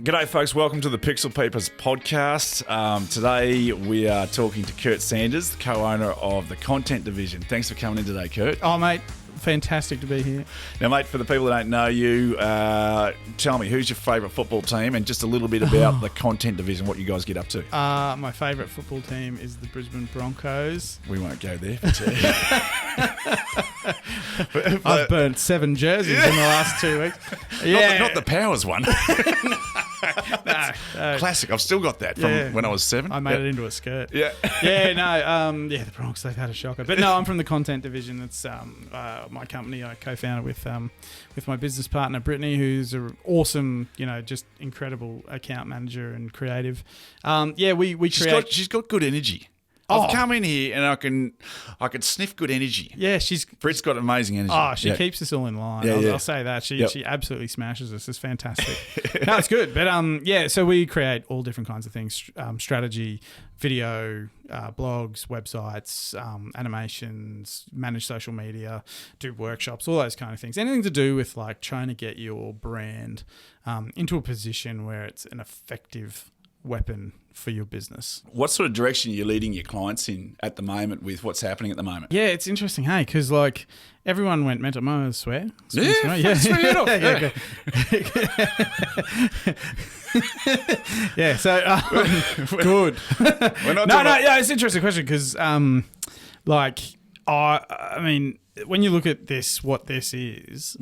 G'day, folks. Welcome to the Pixel Peepers podcast. Today we are talking to Kurt Sanders, the co-owner of the content division. Thanks for coming in today, Kurt. Oh, mate, fantastic to be here. Now, mate, for the people that don't know you, tell me, who's your favourite football team and just a little bit about the content division, what you guys get up to. My favourite football team is the Brisbane Broncos. We won't go there for two. I've burnt 7 jerseys in the last 2 weeks. Yeah. Not the Powers one. No. Classic. I've still got that from when I was 7. I made it into a skirt. Yeah. The Broncos, they've had a shocker. But no, I'm from the content division. It's my company I co-founded with my business partner, Brittany, who's an awesome, just incredible account manager and creative. We create... She's got good energy. I've come in here and I can sniff good energy. Yeah, Britt's got amazing energy. Oh, she keeps us all in line. I'll say that. She absolutely smashes us. It's fantastic. No, it's good. But so we create all different kinds of things: strategy, video, blogs, websites, animations, manage social media, do workshops, all those kind of things. Anything to do with like trying to get your brand into a position where it's an effective weapon for your business. What sort of direction are you leading your clients in at the moment with what's happening at the moment? Yeah, it's interesting, hey, because like everyone went mental. Am I gonna swear? Swear it off. Yeah, so good. It's an interesting question because, I mean, when you look at this, what this is,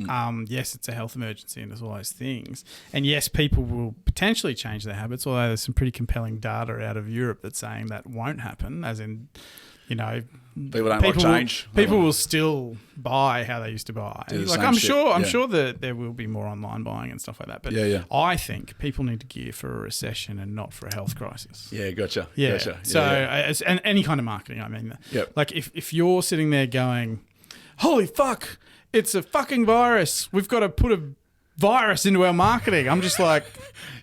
yes, it's a health emergency and there's all those things. And yes, people will potentially change their habits, although there's some pretty compelling data out of Europe that's saying that won't happen, as in, people don't like change. People will still buy how they used to buy. I'm sure that there will be more online buying and stuff like that. But I think people need to gear for a recession and not for a health crisis. Yeah, gotcha. Yeah. Gotcha. So, and any kind of marketing, I mean, like if you're sitting there going, holy fuck, it's a fucking virus. We've got to put a virus into our marketing. I'm just like,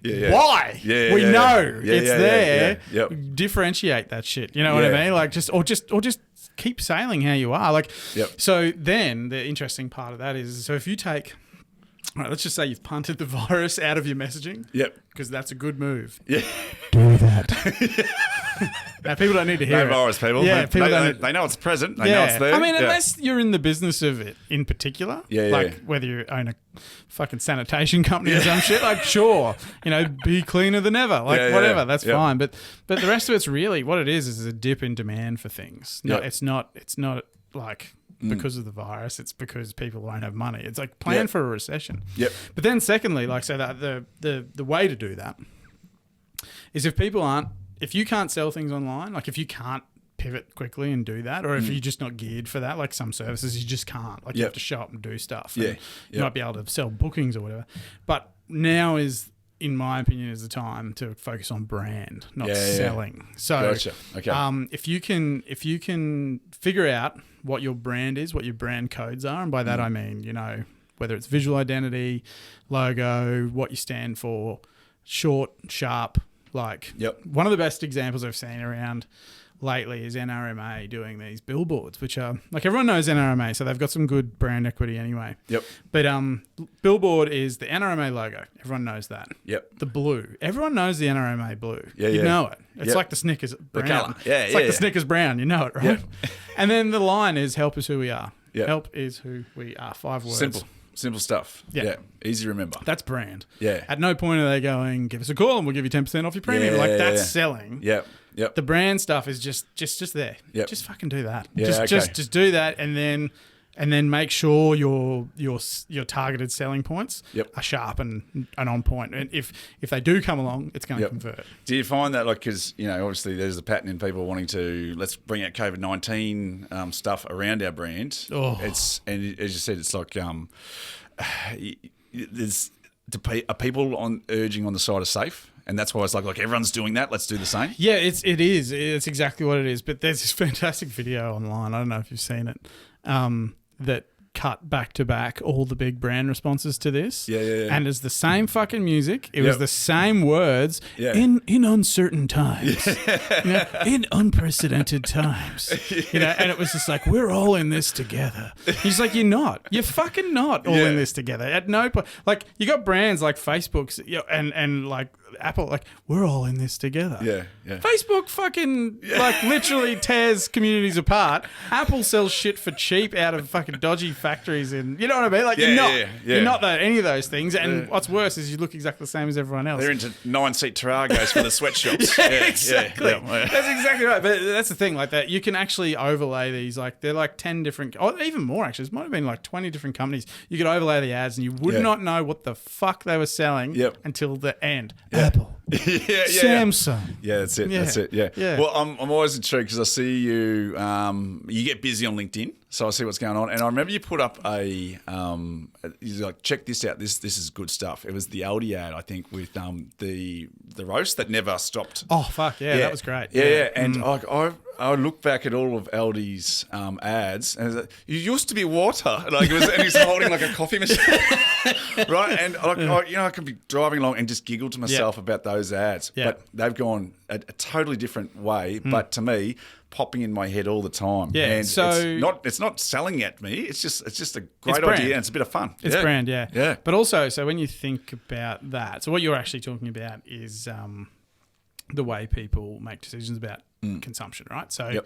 why? We know it's there. Differentiate that shit. You know what I mean? Like just keep sailing how you are. Like, so then the interesting part of that is, so if you take, all right, let's just say you've punted the virus out of your messaging. Yep. Because that's a good move. Yeah. Do that. Now, people don't need to hear it. No virus, people. Yeah, they know it's present. They know it's there. I mean, unless you're in the business of it in particular. Whether you own a fucking sanitation company or some shit, like, sure, be cleaner than ever. Like, whatever, that's fine. But the rest of it's really, what it is a dip in demand for things. No, it's not like because of the virus, it's because people won't have money. It's like plan for a recession. Yep. But then secondly, like, so that the way to do that is if you can't sell things online, like if you can't pivot quickly and do that, or if you're just not geared for that, like some services you just can't. Like you have to show up and do stuff. You might be able to sell bookings or whatever. But now is, in my opinion, is the time to focus on brand, not selling. So gotcha. Okay. If you can figure out what your brand is, what your brand codes are, and by that I mean, whether it's visual identity, logo, what you stand for, short, sharp. Like, one of the best examples I've seen around lately is NRMA doing these billboards, which are, like, everyone knows NRMA, so they've got some good brand equity anyway. Yep. But billboard is the NRMA logo. Everyone knows that. Yep. The blue. Everyone knows the NRMA blue. You know it. It's like the Snickers brown. The colour. It's like the Snickers brown. You know it, right? Yep. And then the line is help is who we are. Yep. Help is who we are. 5 words. Simple stuff. Yeah. Easy to remember. That's brand. Yeah. At no point are they going, give us a call and we'll give you 10% off your premium. That's selling. Yep. Yep. The brand stuff is just there. Yep. Just fucking do that. Yeah, just do that, and then make sure your targeted selling points are sharp and on point. And if they do come along, it's going to convert. Do you find that, like, because obviously there's a pattern in people wanting to, let's bring out COVID-19 stuff around our brand. And as you said, it's like are people urging on the side of safe? And that's why it's like everyone's doing that. Let's do the same. Yeah, it is. It's exactly what it is. But there's this fantastic video online. I don't know if you've seen it. That cut back to back all the big brand responses to this. Yeah. And it's the same fucking music. It was the same words in uncertain times, in unprecedented times, and it was just like, we're all in this together. He's like, you're not. You're fucking not all in this together. At no point. Like, you got brands like Facebook's and like Apple, like, we're all in this together. Yeah. Facebook fucking like literally tears communities apart. Apple sells shit for cheap out of fucking dodgy factories and you know what I mean? Like you're not any of those things. And what's worse is you look exactly the same as everyone else. They're into 9-seat Taragos for the sweatshops. Exactly. That's exactly right. But that's the thing, like that you can actually overlay these, like they're like 10 different, or even more actually. It might have been like 20 different companies. You could overlay the ads and you would not know what the fuck they were selling until the end. Apple. Samsung. Yeah, that's it. That's it. Yeah. Well, I'm always intrigued because I see you. You get busy on LinkedIn, so I see what's going on. And I remember you put up a. You're like, check this out. This is good stuff. It was the Aldi ad, I think, with the roast that never stopped. Oh fuck yeah, that was great. Yeah. And I look back at all of Aldi's ads, and it's like, you used to be water, like and he's holding like a coffee machine, right? And I could be driving along and just giggle to myself about those ads, but they've gone a totally different way. But to me, popping in my head all the time. Yeah, and so it's not selling at me. It's just a great idea, and it's a bit of fun. It's brand, yeah. But also, so when you think about that, so what you're actually talking about is the way people make decisions about consumption, right? So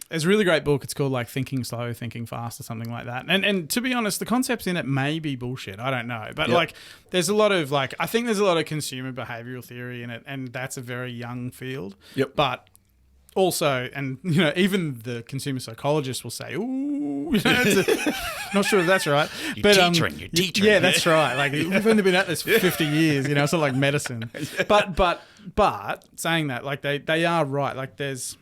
there's a really great book. It's called like Thinking Slow, Thinking Fast or something like that. And to be honest, the concepts in it may be bullshit. I don't know. But like there's a lot of like, I think there's a lot of consumer behavioral theory in it, and that's a very young field. Yep. But also, and even the consumer psychologists will say, "Ooh, not sure if that's right." You're teetering. Yeah, that's right. Like we've only been at this for 50 years. It's not like medicine. But saying that, like they are right. Like there's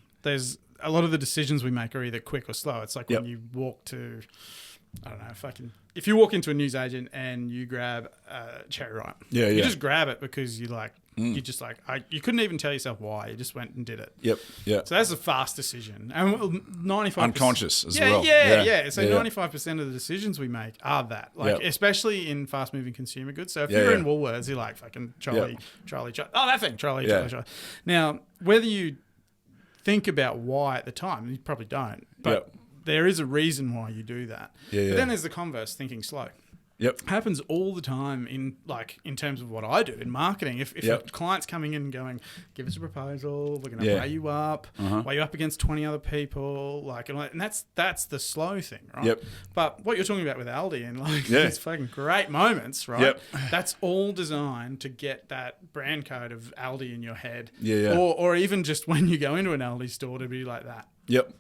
a lot of the decisions we make are either quick or slow. It's like when you walk to, I don't know, if you walk into a newsagent and you grab a cherry ripe, you just grab it because you like. You just like you couldn't even tell yourself why. You just went and did it. Yep. So that's a fast decision, and 95% unconscious as well. Yeah. So 95% of the decisions we make are that, like especially in fast-moving consumer goods. So if you're in Woolworths, you're like fucking trolley. Oh, that thing, trolley. Now, whether you think about why at the time, you probably don't, but there is a reason why you do that. But then there's the converse, thinking slow. Yep. Happens all the time in terms of what I do in marketing. If a client's coming in and going, give us a proposal, we're going to weigh you up, weigh you up against 20 other people, and that's the slow thing, right? Yep. But what you're talking about with Aldi and these fucking great moments, right? Yep. That's all designed to get that brand code of Aldi in your head. Yeah. Or even just when you go into an Aldi store to be like that. Yep.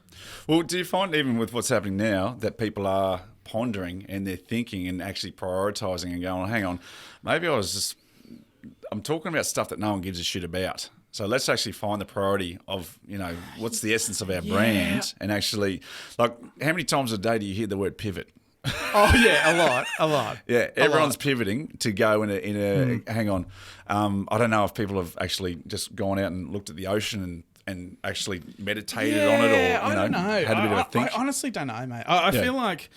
Well, do you find even with what's happening now that people are pondering and they're thinking and actually prioritising and going, hang on, maybe I'm talking about stuff that no one gives a shit about. So let's actually find the priority of, what's the essence of our brand, and actually, like, how many times a day do you hear the word pivot? Oh yeah, a lot. Yeah, everyone's pivoting to go in a hang on. I don't know if people have actually just gone out and looked at the ocean and actually meditated on it, or I don't know. had a bit of a think. I honestly don't know, mate. I feel like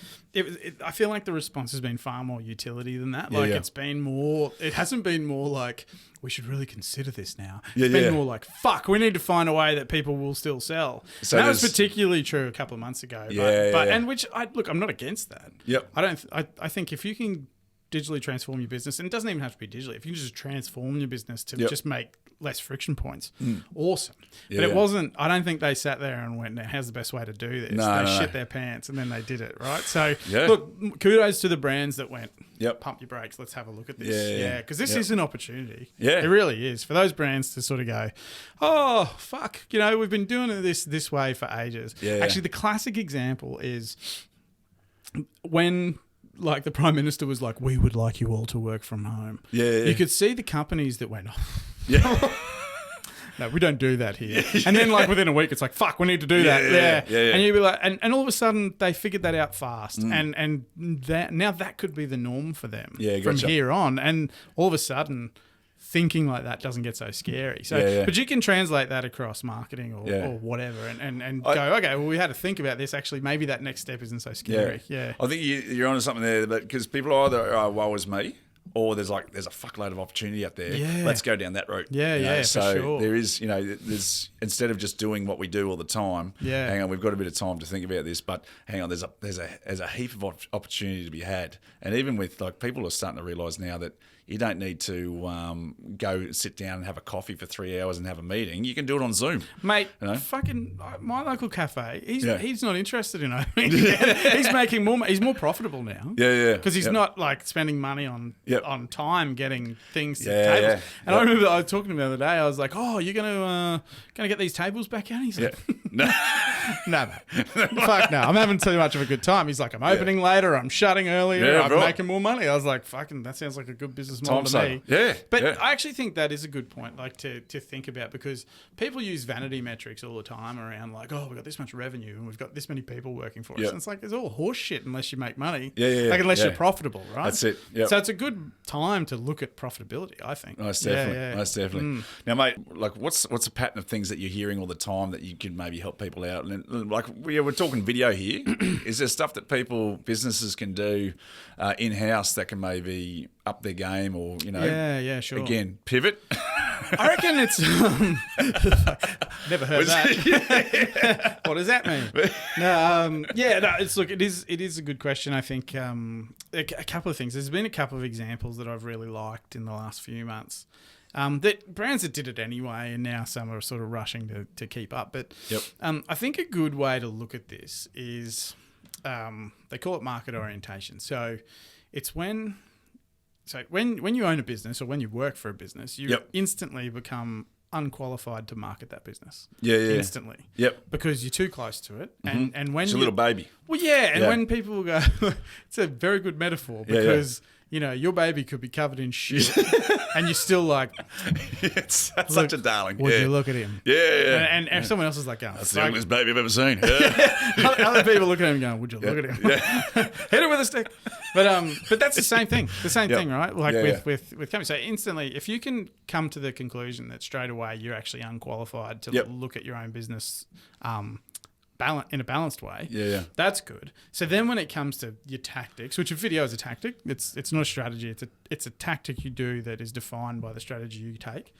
I feel like the response has been far more utility than that. It's been more. It hasn't been more like we should really consider this now. It's been more like fuck. We need to find a way that people will still sell. So that was particularly true a couple of months ago. And which I'm not against that. Yep. I think if you can digitally transform your business, and it doesn't even have to be digitally. If you can just transform your business to just make less friction points, awesome. But it wasn't. I don't think they sat there and went, "How's the best way to do this?" They shit their pants and then they did it, right? So look, kudos to the brands that went, pump your brakes. Let's have a look at this. Because this is an opportunity. Yeah, it really is for those brands to sort of go, "Oh fuck," we've been doing this way for ages. Actually, the classic example is when, like, the Prime Minister was like, we would like you all to work from home. You could see the companies that went, no, we don't do that here. And then, like, within a week, it's like, fuck, we need to do that. And you'd be like, and all of a sudden, they figured that out fast. And that now that could be the norm for them from here on. And all of a sudden, thinking like that doesn't get so scary. So, but you can translate that across marketing or whatever, and go, okay, well, we had to think about this. Actually, maybe that next step isn't so scary. Yeah. I think you're onto something there, because people either are woe is me, or there's a fuckload of opportunity out there. Yeah. Let's go down that route. Yeah, so for sure. there is, there's, instead of just doing what we do all the time. Yeah. Hang on, we've got a bit of time to think about this, but hang on, there's a heap of opportunity to be had, and even with people are starting to realise now that you don't need to go sit down and have a coffee for 3 hours and have a meeting. You can do it on Zoom. Mate, fucking my local cafe, he's not interested in opening. He's making more. He's more profitable now. Yeah. Because he's not spending money on time getting things to the tables. Yeah. And I remember I was talking to him the other day. I was like, "Oh, you're gonna get these tables back out?" And he's like, No. No, fuck no. I'm having too much of a good time. He's like, I'm opening later, I'm shutting earlier, I'm making more money. I was like, fucking, that sounds like a good business model to me. Yeah. But I actually think that is a good point, to think about, because people use vanity metrics all the time around we've got this much revenue and we've got this many people working for us. And it's like, it's all horse shit unless you make money. Unless you're profitable, right? That's it. Yep. So it's a good time to look at profitability, I think. Most definitely. Most definitely. Now, mate, what's a pattern of things that you're hearing all the time that you could maybe help people out? And we're talking video here. Is there stuff that businesses can do in-house that can maybe up their game, or sure. Again, pivot. I reckon it's never heard that. What does that mean? It is a good question. I think a couple of things. There's been a couple of examples that I've really liked in the last few months. That brands that did it anyway, and now some are sort of rushing to keep up. But I think a good way to look at this is they call it market orientation. So it's when you own a business or when you work for a business, you instantly become unqualified to market that business. Instantly. Because you're too close to it. And when it's a little baby. Well, and when people go, it's a very good metaphor, because your baby could be covered in shit and you're still like... It's such a darling. Would you look at him? And if someone else is like, that's the ugliest baby I've ever seen. Other people look at him going, would you look at him? Hit it with a stick. But that's the same thing. The same thing, right? With companies. So instantly, if you can come to the conclusion that straight away you're actually unqualified to look at your own business in a balanced way, that's good. So then when it comes to your tactics, which a video is a tactic, it's not a strategy, it's a tactic you do that is defined by the strategy you take.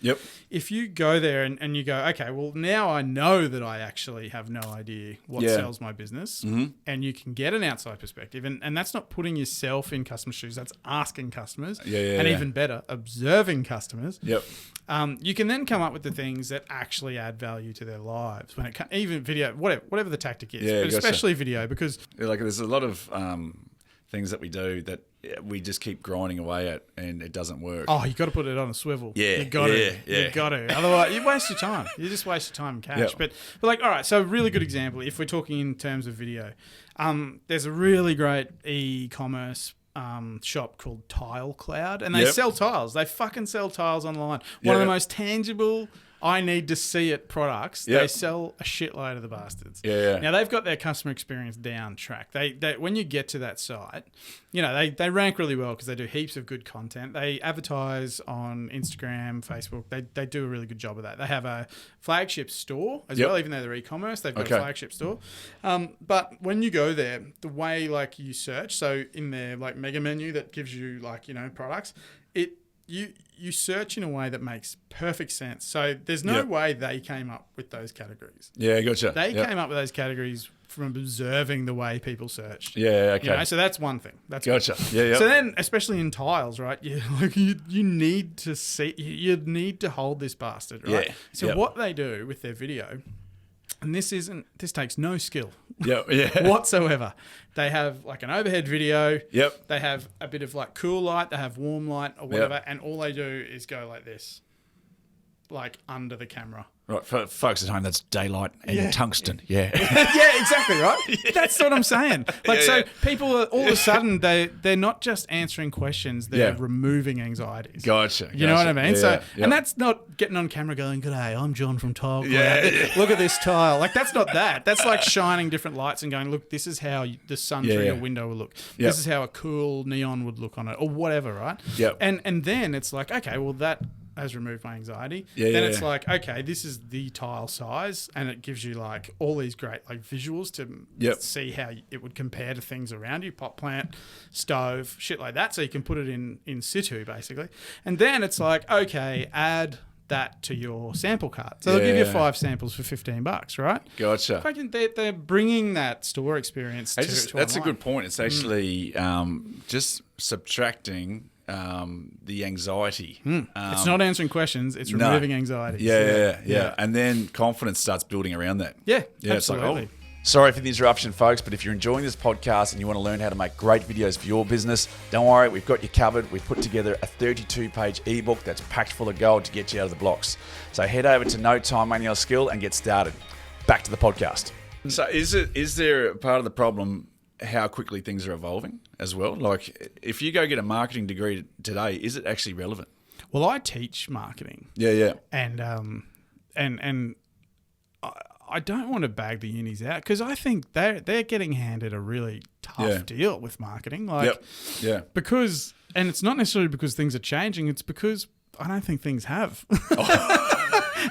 If you go there and you go, okay, well, now I know that I actually have no idea what sells my business, and you can get an outside perspective, and that's not putting yourself in customer shoes, that's asking customers, and even better, observing customers. You can then come up with the things that actually add value to their lives, when it even video, whatever the tactic is, but especially video, because there's a lot of things that we do that we just keep grinding away at, and it doesn't work. Oh, you got to put it on a swivel. You got to. Otherwise, you waste your time. You just waste your time and cash. But all right. So, a really good example, if we're talking in terms of video, there's a really great e-commerce shop called Tile Cloud, and they sell tiles. They fucking sell tiles online. One of the most tangible, I need to see it products. They sell a shitload of the bastards. Now they've got their customer experience down track. They when you get to that site, they rank really well because they do heaps of good content. They advertise on Instagram, Facebook. They do a really good job of that. They have a flagship store as well, even though they're e-commerce. They've got a flagship store. But when you go there, the way you search, so in their mega menu that gives you products, you search in a way that makes perfect sense. So there's no way they came up with those categories. Yeah, gotcha. They came up with those categories from observing the way people searched. Yeah, okay. So that's one thing. That's gotcha. Good. Yeah. So then, especially in tiles, right? You need to see. You need to hold this bastard, right? Yeah. So what they do with their video, and this takes no skill whatsoever. They have an overhead video. They have a bit of cool light. They have warm light or whatever. And all they do is go like this, under the camera. Right, for folks at home, that's daylight and tungsten. Yeah, exactly, right? That's what I'm saying. So people are, all of a sudden, they're not just answering questions, they're removing anxieties. Gotcha. You know what I mean? And that's not getting on camera going, "G'day, I'm John from Tile Cloud. Look at this tile." That's not that. That's shining different lights and going, "Look, this is how the sun through your window will look. This is how a cool neon would look on it," or whatever, right? And then it's okay, well, that has removed my anxiety. Then it's like, okay, this is the tile size, and it gives you like all these great like visuals to see how it would compare to things around you, pot plant, stove, shit like that. So you can put it in situ basically. And then it's like, okay, add that to your sample cart. So they'll give you 5 samples for $15, right? Gotcha. They're bringing that store experience to that's online. a good point. It's actually just subtracting the anxiety. It's not answering questions. It's removing anxiety. Yeah. And then confidence starts building around that. Yeah, absolutely. It's like, Sorry for the interruption, folks, but if you're enjoying this podcast and you want to learn how to make great videos for your business, don't worry, we've got you covered. We've put together a 32-page ebook that's packed full of gold to get you out of the blocks. So head over to No Time Money or Skill and get started. Back to the podcast. So is there a part of the problem how quickly things are evolving as well? Like if you go get a marketing degree today, is it actually relevant? Well, I teach marketing. Yeah. And I don't want to bag the unis out because I think they're getting handed a really tough deal with marketing. Like, because, and it's not necessarily because things are changing. It's because I don't think things have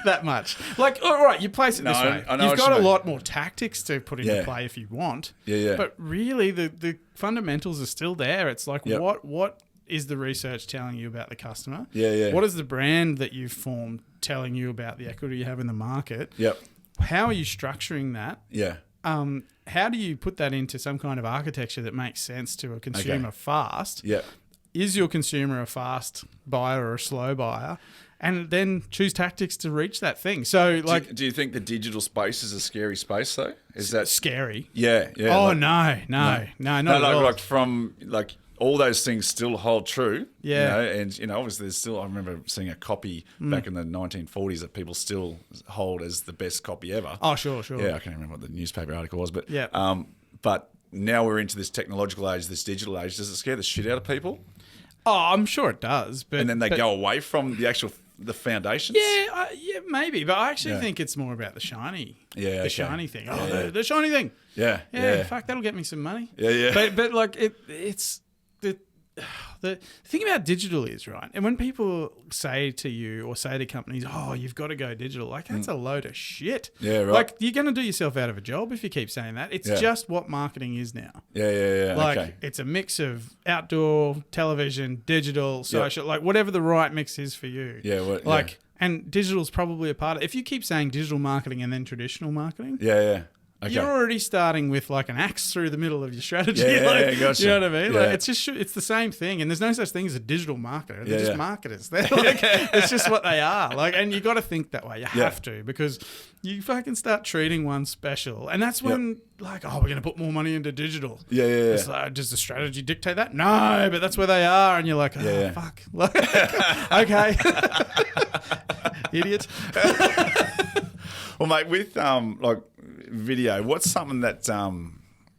that much. Like, all right, you place it this way. You've got a lot more tactics to put into play if you want. Yeah. But really, the fundamentals are still there. It's like, what is the research telling you about the customer? Yeah. What is the brand that you've formed telling you about the equity you have in the market? Yep. How are you structuring that? Yeah. How do you put that into some kind of architecture that makes sense to a consumer fast? Yeah. Is your consumer a fast buyer or a slow buyer? And then choose tactics to reach that thing. So, like, do you think the digital space is a scary space though? Is that scary? Yeah. Oh, like, no, not at all. Like from like all those things still hold true. Yeah. And obviously there's still, I remember seeing a copy back in the 1940s that people still hold as the best copy ever. Oh, sure. Yeah, I can't remember what the newspaper article was, but but now we're into this technological age, this digital age. Does it scare the shit out of people? Oh, I'm sure it does. But and then they go away from the foundations? Yeah, maybe. But I actually think it's more about the shiny. Yeah, the shiny thing. Oh, the shiny thing. Yeah. Fuck, that'll get me some money. Yeah. But like it's the thing about digital is, right, and when people say to you or say to companies, oh, you've got to go digital, like that's a load of shit. Yeah, right. Like you're going to do yourself out of a job if you keep saying that. It's just what marketing is now. Yeah. Like it's a mix of outdoor, television, digital, social, like whatever the right mix is for you. Yeah. And digital's probably a part of it. If you keep saying digital marketing and then traditional marketing. Yeah. Okay. You're already starting with like an axe through the middle of your strategy. Gotcha. You know what I mean? Yeah. Like it's the same thing, and there's no such thing as a digital marketer. They're just marketers. They're like, it's just what they are. Like, and you got to think that way. You have to, because you fucking start treating one special, and that's when like, oh, we're gonna put more money into digital. Yeah. It's like, does the strategy dictate that? No, but that's where they are, and you're like, oh, fuck. Like, okay, idiot. Well, mate, with like video, what's something that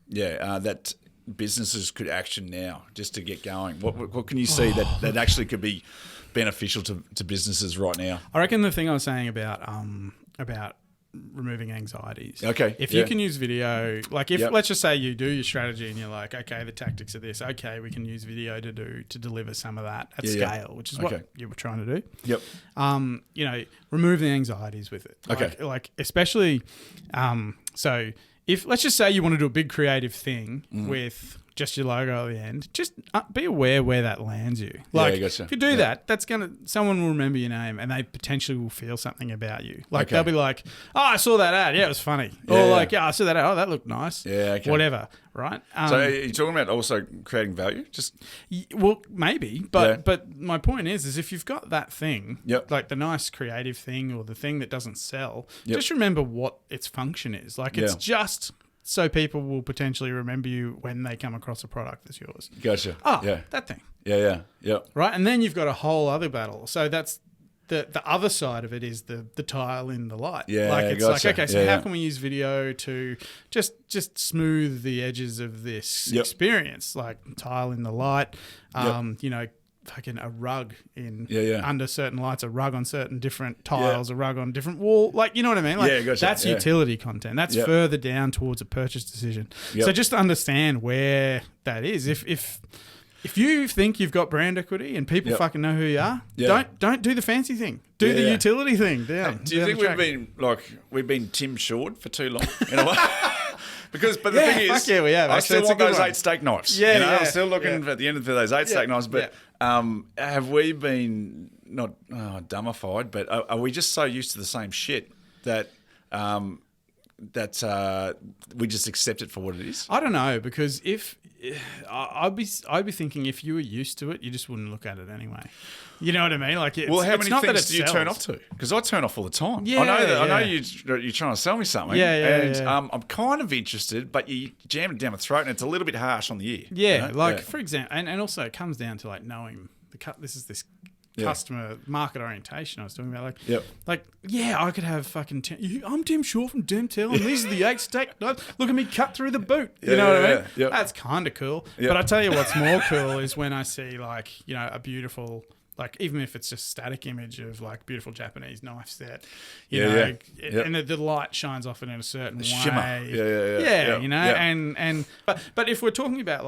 that businesses could action now just to get going? What can you see that actually could be beneficial to businesses right now? I reckon the thing I was saying about removing anxieties. Okay. If you can use video, like if let's just say you do your strategy and you're like, okay, the tactics are this. Okay, we can use video to deliver some of that at scale, which is what you were trying to do. Yep. Remove the anxieties with it. Like especially, so if let's just say you want to do a big creative thing with just your logo at the end, just be aware where that lands you. Like, gotcha. if you do that, someone will remember your name and they potentially will feel something about you. Like, they'll be like, oh, I saw that ad. Yeah, it was funny. Or like, I saw that ad. Oh, that looked nice. Yeah, okay. Whatever, right? So are you talking about also creating value? Well, maybe, but my point is if you've got that thing, like the nice creative thing or the thing that doesn't sell, just remember what its function is. Like, it's just so people will potentially remember you when they come across a product that's yours. Gotcha. Oh, that thing. Yeah. Right, and then you've got a whole other battle. So that's the other side of it is the tile in the light. Yeah, like it's gotcha. like, okay, so how can we use video to just smooth the edges of this experience? Like tile in the light, fucking a rug in under certain lights, a rug on certain different tiles, a rug on different wall, like, you know what I mean? Like, gotcha. that's utility content. That's further down towards a purchase decision. So just understand where that is. If If you think you've got brand equity and people fucking know who you are, don't do the fancy thing. Do the utility thing. Do you think we've been Tim Short for too long in a way? But the thing is, we have. I still want those 8 steak knives. I'm still looking at the end of those 8 steak knives. But have we been not dumbified? But are we just so used to the same shit that we just accept it for what it is? I don't know, because I'd be thinking if you were used to it, you just wouldn't look at it anyway. You know what I mean? Like, how many things do you turn off to? Because I turn off all the time. Yeah, I know you're trying to sell me something. I'm kind of interested, but you jam it down my throat, and it's a little bit harsh on the ear. Yeah, you know? For example, and also it comes down to like knowing this customer market orientation I was talking about. I could have fucking I'm Tim Shaw from Demtel, and these are the 8 steak knives. Look at me cut through the boot. You know what I mean? Yep. That's kind of cool. But I tell you what's more cool is when I see a beautiful, even if it's just static image of beautiful Japanese knife set, and the light shines off it in a certain way. Shimmer. But if we're talking about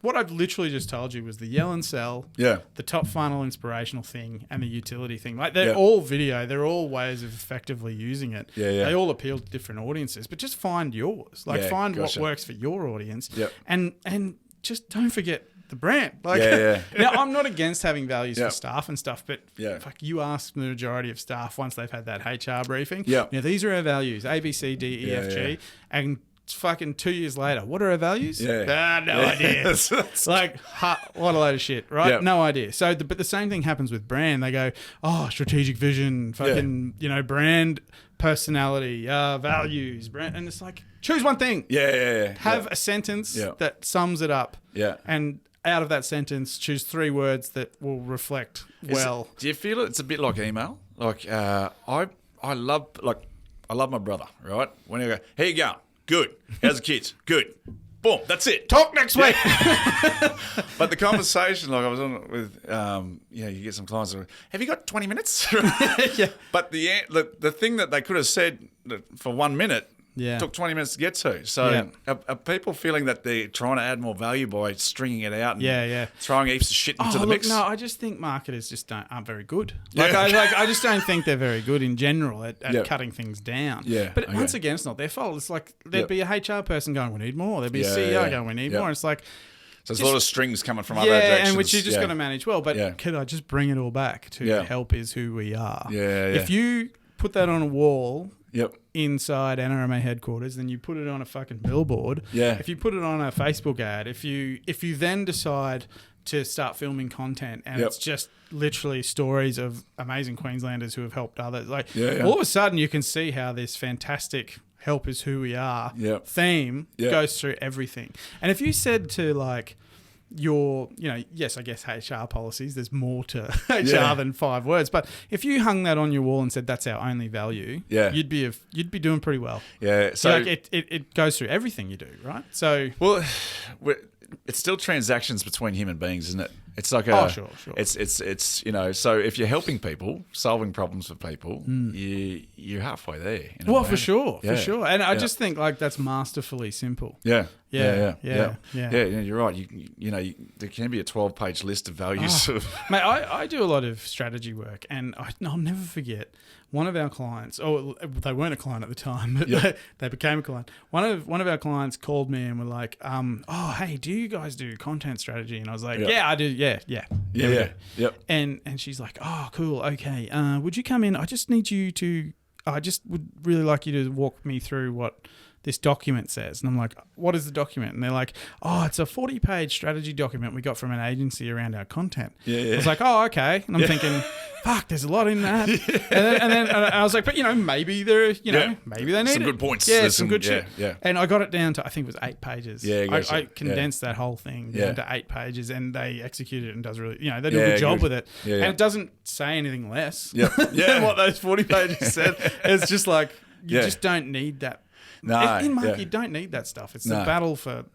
what I've literally just told you was the yell and sell, the top funnel inspirational thing, and the utility thing. They're all video. They're all ways of effectively using it. They all appeal to different audiences, but just find yours. Find what works for your audience, and just don't forget the brand. Now, I'm not against having values for staff and stuff, but you ask the majority of staff once they've had that HR briefing. Now, these are our values: A, B, C, D, E, F, G, and fucking 2 years later, what are our values? No idea. What a load of shit, right? No idea. So, but the same thing happens with brand. They go, strategic vision, fucking, brand personality, values, brand, and it's choose one thing. Have a sentence that sums it up. And out of that sentence, choose 3 words that will reflect well. Do you feel it's a bit like email? I love my brother, right? When you go, how you going? Good. How's the kids? Good. Boom. That's it. Talk next week. But the conversation, I was on with, you get some clients that are, have you got 20 minutes? But the thing that they could have said for 1 minute took 20 minutes to get to. So are people feeling that they're trying to add more value by stringing it out and throwing heaps of shit into the mix? No, I just think marketers just aren't very good. I just don't think they're very good in general at cutting things down. But once again, it's not their fault. It's there'd be a HR person going, we need more. There'd be a CEO going, we need more. And it's so there's a lot of strings coming from other directions. And which you just got to manage well. But could I just bring it all back to help is who we are? If you put that on a wall inside NRMA headquarters, then you put it on a fucking billboard. If you put it on a Facebook ad, if you then decide to start filming content and it's just literally stories of amazing Queenslanders who have helped others, all of a sudden you can see how this fantastic help is who we are theme goes through everything. And if you said to yes, I guess HR policies, there's more to HR than 5 words. But if you hung that on your wall and said that's our only value, you'd be doing pretty well. So it goes through everything you do, right? So it's still transactions between human beings, isn't it? It's like sure. It's so if you're helping people, solving problems for people, you're halfway there. For sure. And I just think that's masterfully simple. Yeah, you're right. There can be a 12-page list of values. Mate, I do a lot of strategy work, and I'll never forget one of our clients. Oh, they weren't a client at the time, but they became a client. One of our clients called me and were like, hey, do you guys do content strategy? And I was like, yeah, I do. Yeah. And she's like, oh, cool. Okay. Would you come in? I just would really like you to walk me through what this document says. And I'm like, what is the document? And they're like, it's a 40-page strategy document we got from an agency around our content. I was like, oh, okay. And I'm thinking, fuck, there's a lot in that. And then I was like, but maybe maybe they need some good points. Yeah, some good shit. And I got it down to, I think it was 8 pages. I condensed that wole thing down to 8 pages, and they execute it and does really, they do a good job with it. And it doesn't say anything less than what those 40 pages said. It's just you just don't need that. No, in market, you don't need that stuff. It's the battle to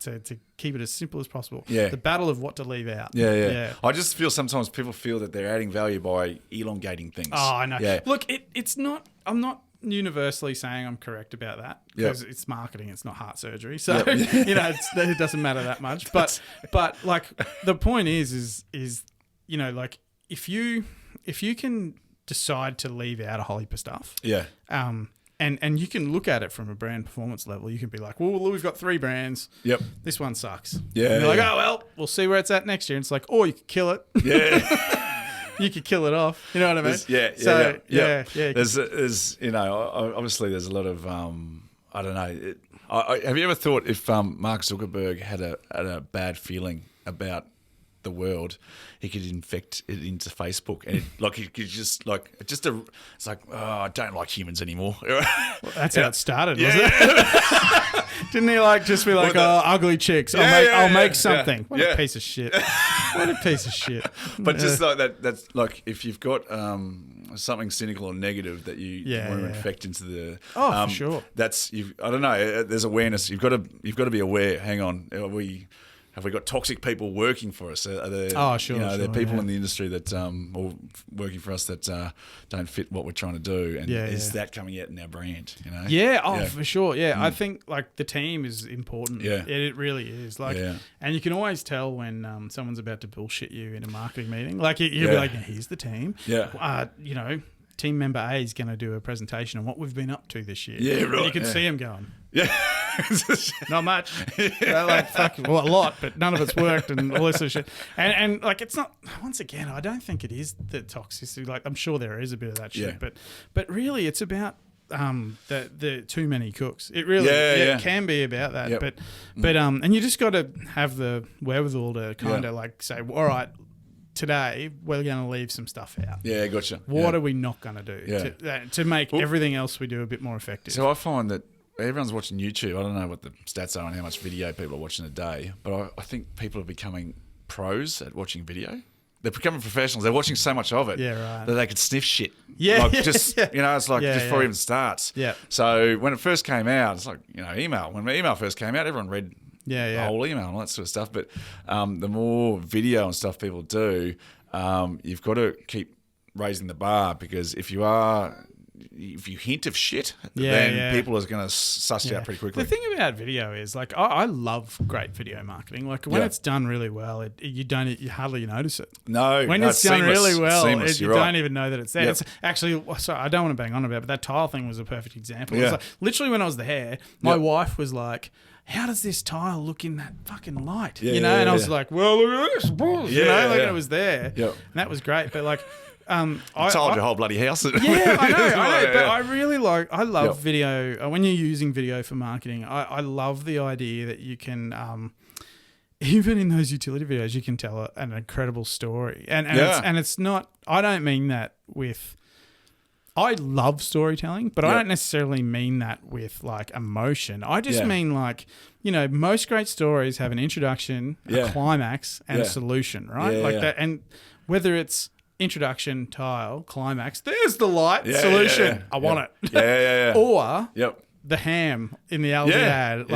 keep it as simple as possible. The battle of what to leave out. I just feel sometimes people feel that they're adding value by elongating things. Oh, I know. Look, it's not. I'm not universally saying I'm correct about that because it's marketing, it's not heart surgery. So it doesn't matter that much. But like the point is like if you can decide to leave out a whole heap of stuff, and you can look at it from a brand performance level. You can be like, well, we've got 3 brands. Yep. This one sucks. Yeah. And you're like, oh well, we'll see where it's at next year. And it's like, you could kill it. Yeah. You could kill it off. You know what I mean? Yeah. There's obviously there's a lot of I don't know. Have you ever thought if Mark Zuckerberg had a bad feeling about the world, he could infect it into Facebook, and he could just it's like, oh, I don't like humans anymore. Well, that's how it started, wasn't it? Didn't he just be like, ugly chicks? I'll make something. What a piece of shit! What a piece of shit! But just like that, that's like if you've got something cynical or negative that you want to infect into the for sure. That's I don't know. There's awareness. You've got to be aware. Hang on, have we got toxic people working for us? Are there, there are people in the industry that or working for us that don't fit what we're trying to do, and is that coming out in our brand? For sure. I think the team is important. It really is. And you can always tell when someone's about to bullshit you in a marketing meeting. You'll be like, here's the team. Team member A is going to do a presentation on what we've been up to this year. Yeah, right. And you can see him going, not much. A lot, but none of it's worked and all this sort of shit. And it's not, once again, I don't think it is the toxicity. I'm sure there is a bit of that shit, but really it's about the too many cooks. It really can be about that. Yep. But and you just got to have the wherewithal to kind of say, all right, today we're going to leave some stuff out. Yeah, gotcha. What are we not going to do to make everything else we do a bit more effective? So I find that everyone's watching YouTube. I don't know what the stats are on how much video people are watching a day, but I think people are becoming pros at watching video. They're becoming professionals. They're watching so much of it that they could sniff shit. It's like before it even starts. Yeah. So when it first came out, it's like, email. When email first came out, everyone read the whole email and all that sort of stuff. But the more video and stuff people do, you've got to keep raising the bar, because if you hint of shit, then people are going to suss you out pretty quickly. The thing about video is, I love great video marketing. When it's done really well, you hardly notice it. No, when it's done seamless. really well, Seamless, you don't even know that it's there. Yep. It's actually, sorry, I don't want to bang on about it, but that tile thing was a perfect example. It was literally when I was there, my wife was like, how does this tile look in that fucking light? And I was like, well, look at this. It was there. Yep. And that was great. But I told your whole bloody house. I know. But I love video. When you're using video for marketing, I love the idea that you can, even in those utility videos, you can tell an incredible story. And it's not, I don't mean that with, I love storytelling, but I don't necessarily mean that with emotion. I just mean most great stories have an introduction, a climax, and a solution, right? That. And whether it's introduction, tile, climax, there's the light, solution. I want it. Or the ham in the Aldi ad,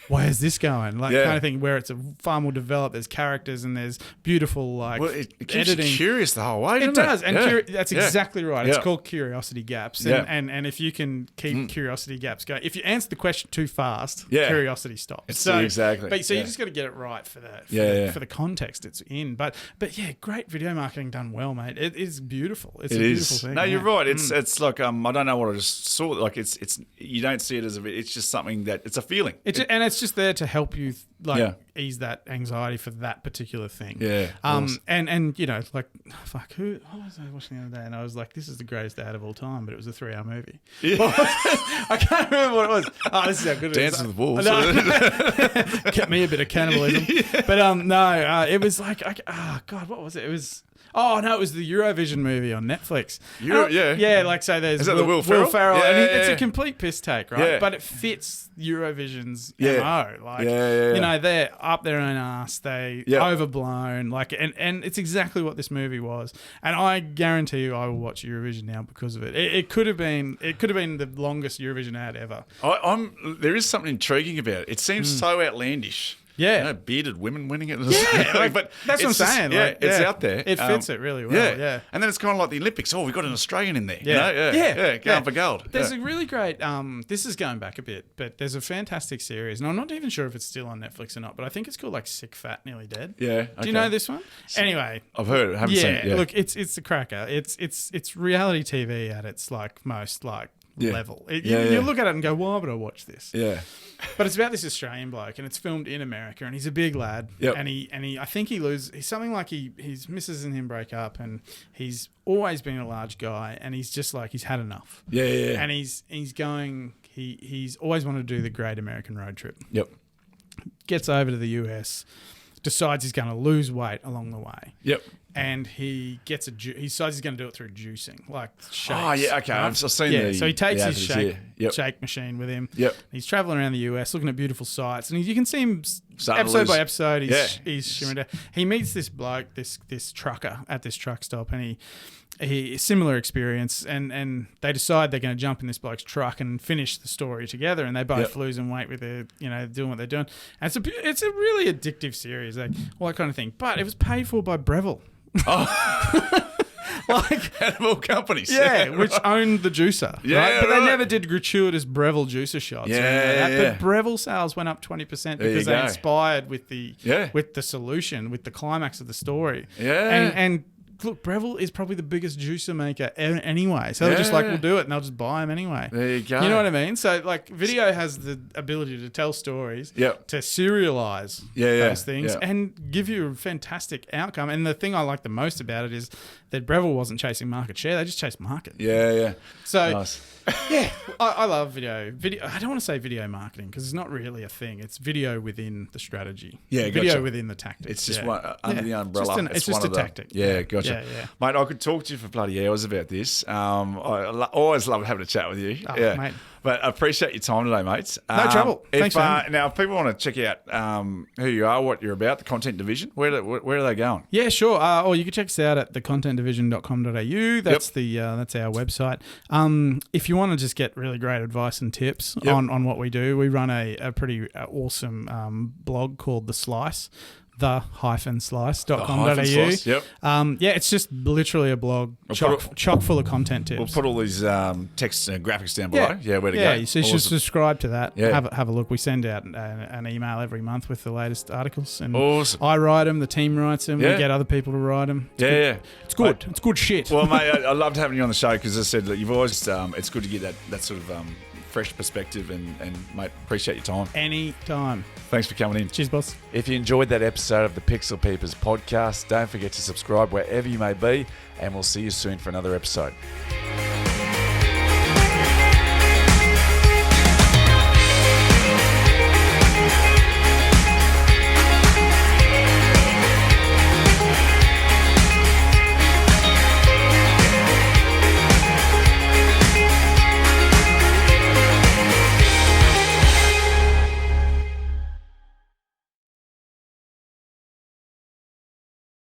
where's this going? Kind of thing, where it's far more developed. There's characters and there's beautiful it keeps editing. You curious the whole way. It does, and that's exactly right. It's called curiosity gaps, and if you can keep curiosity gaps going, if you answer the question too fast, curiosity stops. Exactly. But you just got to get it right for the context it's in. But great video marketing done well, mate. It is beautiful. It's a beautiful thing. No, you're right. It's like I don't know what I just saw. It's you don't see it as it's just something that it's a feeling. It's just there to help you ease that anxiety for that particular thing. Yeah. And fuck, who was I watching the other day, and I was like, this is the greatest ad of all time, but it was a 3-hour movie. Yeah. I can't remember what it was. Oh, this is how good it is. Dance with the Wolves. Kept me a bit of cannibalism. But it was God, what was it? It was it was the Eurovision movie on Netflix. So there's Will Ferrell? Yeah, and it's a complete piss take, right? Yeah. But it fits Eurovision's MO. They're up their own ass, they overblown, and it's exactly what this movie was. And I guarantee you I will watch Eurovision now because of it. It could have been the longest Eurovision ad ever. There is something intriguing about it. It seems so outlandish. Yeah. Bearded women winning it. Yeah, but that's what I'm saying. It's out there. It fits it really well. Yeah. And then it's kind of like the Olympics. Oh, we've got an Australian in there. Yeah. Going for gold. There's a really great, this is going back a bit, but there's a fantastic series, and I'm not even sure if it's still on Netflix or not, but I think it's called like Sick, Fat, Nearly Dead. Yeah. Okay. Do you know this one? Anyway. I've heard it. Haven't seen it. Yeah. Look, it's the cracker. It's reality TV at its like most like level. You look at it and go, why would I watch this? Yeah. But it's about this Australian bloke, and it's filmed in America, and he's a big lad. Yep. And he I think he's something like his missus and him break up, and he's always been a large guy, and he's just like he's had enough. Yeah. And he's always wanted to do the Great American Road Trip. Yep. Gets over to the US, decides he's going to lose weight along the way. Yep. And he decides he's going to do it through juicing, like shakes. Oh, yeah, okay. I've seen the... So he takes his shake shake machine with him. Yep. He's traveling around the US, looking at beautiful sights, and you can see him Starting episode by episode. He's Yeah. shimmering down. He meets this bloke, this trucker at this truck stop, and he similar experience, and they decide they're going to jump in this bloke's truck and finish the story together, and they both losing weight with their, doing what they're doing. And it's a really addictive series, like all that kind of thing. But it was paid for by Breville. Oh. Like animal companies. Which owned the juicer. Yeah, right? But right. they never did gratuitous Breville juicer shots. But Breville sales went up 20% because they inspired with the solution, with the climax of the story. Yeah. And look, Breville is probably the biggest juicer maker anyway. So they're just like, we'll do it, and they'll just buy them anyway. There you go. You know what I mean? So, like, video has the ability to tell stories, to serialize those things, and give you a fantastic outcome. And the thing I like the most about it is that Breville wasn't chasing market share; they just chased market. Yeah. So, nice. I love video. I don't want to say video marketing because it's not really a thing. It's video within the strategy. Yeah, video within the tactics. It's just one under the umbrella. It's just a tactic. Yeah, gotcha. Yeah. Mate, I could talk to you for bloody hours about this. I always love having a chat with you. Mate. But I appreciate your time today, mates. No trouble. Thanks, man. Now, if people want to check out who you are, what you're about, the content division, where are they going? Yeah, sure. Or you can check us out at thecontentdivision.com.au. That's that's our website. If you want to just get really great advice and tips on what we do, we run a pretty awesome blog called The Slice. the-slice.com.au. It's just literally a blog chock full of content tips. We'll put all these texts and graphics down below. Where to go. So you should subscribe to that. Have a look. We send out an email every month with the latest articles, and I write them. The team writes them. We get other people to write them. It's good. Mate, it's good shit. Well, mate, I loved having you on the show because as I said, you've always it's good to get that sort of fresh perspective, and mate, appreciate your time. Anytime. Thanks for coming in. Cheers, boss. If you enjoyed that episode of the Pixel Peepers podcast, don't forget to subscribe wherever you may be, and we'll see you soon for another episode.